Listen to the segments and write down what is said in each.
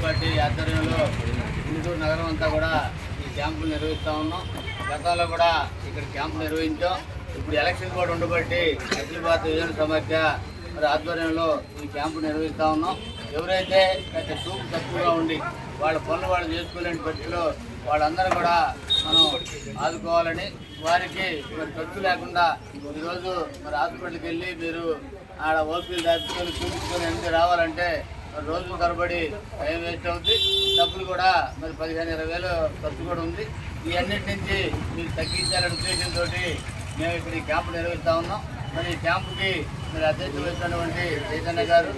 Party ఆధ్వర్యంలో గుంటూరు నగరం అంతా కూడా ఈ క్యాంపులు నిర్వహిస్తూ ఉన్నాం. గతంలో కూడా ఇక్కడ క్యాంపు నిర్వహించాం. ఇప్పుడు ఎలక్షన్ కూడా ఉండబట్టి అఖిల భారత యువజన సమాఖ్య మరి ఆధ్వర్యంలో ఈ క్యాంపు నిర్వహిస్తూ ఉన్నాం. ఎవరైతే కొంచెం చూపు తక్కువగా ఉండి వాళ్ళ పనులు వాళ్ళు చేసుకోలేని పరిస్థితిలో వాళ్ళందరూ కూడా మనం ఆదుకోవాలని, వారికి మరి ఖర్చు లేకుండా ఈరోజు మరి హాస్పిటల్కి వెళ్ళి మీరు ఆడ ఓపీలు దాచుకొని చూపించుకొని ఎందుకు రావాలంటే మరి రోజుల తరబడి టైం వేస్ట్ అవుతుంది. డబ్బులు కూడా మరి 15-20 వేలు ఖర్చు కూడా ఉంది. ఈ అన్నిటి నుంచి మీరు తగ్గించాలనే ఉద్దేశంతో మేము ఇక్కడ ఈ క్యాంపు నిర్వహిస్తూ ఉన్నాం. మరి ఈ క్యాంపుకి మరి అధ్యక్షత వహిస్తున్నటువంటి చైతన్య గారు,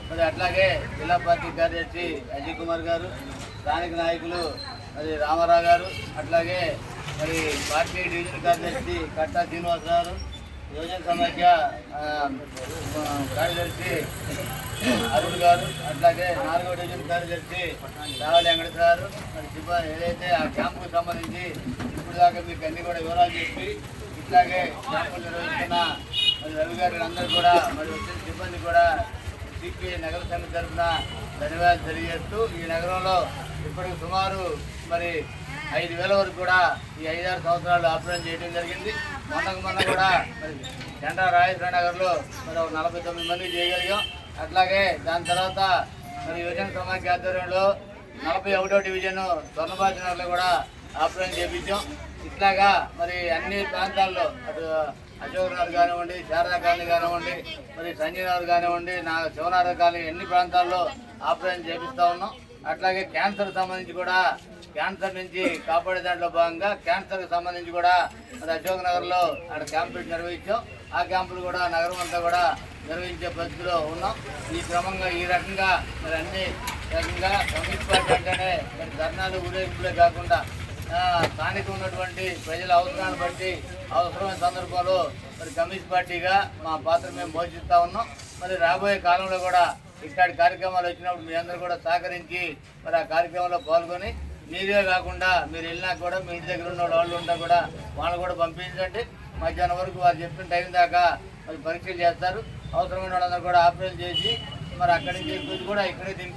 మరి అట్లాగే జిల్లా పార్టీ కార్యదర్శి అజయ్ కుమార్ గారు, స్థానిక నాయకులు మరి రామారావు గారు, అట్లాగే మరి పార్టీ డివిజన్ కార్యదర్శి కట్టా శ్రీనివాస్ గారు, యువజన సమాఖ్య కార్యదర్శి అరుణ్ గారు, అట్లాగే 4వ డివిజన్ కార్యదర్శి రావాలి వెంకటేశ్వర గారు, మరి సిబ్బంది ఏదైతే ఆ క్యాంపుకు సంబంధించి ఇప్పుడు దాకా మీకు అన్ని కూడా వివరాలు చెప్పి ఇట్లాగే క్యాంపులు నిర్వహిస్తున్న మరి రవి గారి అందరూ కూడా మరి వచ్చిన సిబ్బంది కూడా సిపిఐ నగర సంఘం తరఫున ధన్యవాదాలు తెలియజేస్తూ ఈ నగరంలో ఇప్పటికి సుమారు మరి 5,000 వరకు కూడా ఈ 5-6 సంవత్సరాలు ఆపరేషన్ చేయడం జరిగింది. మొన్న కూడా మరి జెండా రాజేశ్వర నగర్లో మరి 49 మంది చేయగలిగాం. అట్లాగే దాని తర్వాత మరి యువజన సమాఖ్య ఆధ్వర్యంలో 41వ డివిజన్ స్వర్ణభారతి నగర్లో కూడా ఆపరేషన్ చేయించాం. ఇట్లాగా మరి అన్ని ప్రాంతాల్లో అటు అశోక్ నగర్ కానివ్వండి, శారదా కాలనీ కానివ్వండి, మరి సంజయ్ నగర్ కానివ్వండి, శివనారాయణ కాలనీ అన్ని ప్రాంతాల్లో ఆపరేషన్ చేపిస్తూ ఉన్నాం. అట్లాగే క్యాన్సర్ సంబంధించి కూడా క్యాన్సర్ నుంచి కాపాడే దాంట్లో భాగంగా క్యాన్సర్కి సంబంధించి కూడా మరి అశోక్ నగర్లో అక్కడ క్యాంపు నిర్వహించాం. ఆ క్యాంపులు కూడా నగరం అంతా కూడా నిర్వహించే పరిస్థితిలో ఉన్నాం. ఈ క్రమంగా ఈ రకంగా మరి అన్ని రకంగా కమ్యూనిస్ట్ పార్టీ అంటేనే మరి ధర్నాలు ఊరేగింపులే కాకుండా స్థానిక ఉన్నటువంటి ప్రజల అవసరాన్ని బట్టి అవసరమైన సందర్భంలో మరి కమ్యూనిస్ట్ పార్టీగా మా పాత్ర మేము పోషిస్తూ ఉన్నాం. మరి రాబోయే కాలంలో కూడా ఇట్లాంటి కార్యక్రమాలు వచ్చినప్పుడు మీ అందరూ కూడా సహకరించి మరి ఆ కార్యక్రమంలో పాల్గొని మీరే కాకుండా మీరు వెళ్ళినా కూడా మీ ఇంటి దగ్గర ఉన్న వాళ్ళు ఉంటా కూడా వాళ్ళు కూడా పంపించండి. మధ్యాహ్నం వరకు వారు చెప్పిన టైం దాకా మరి పరీక్షలు చేస్తారు. అవసరమైన వాళ్ళందరూ కూడా ఆపరేషన్ చేసి మరి అక్కడి నుంచి కూడా ఇక్కడే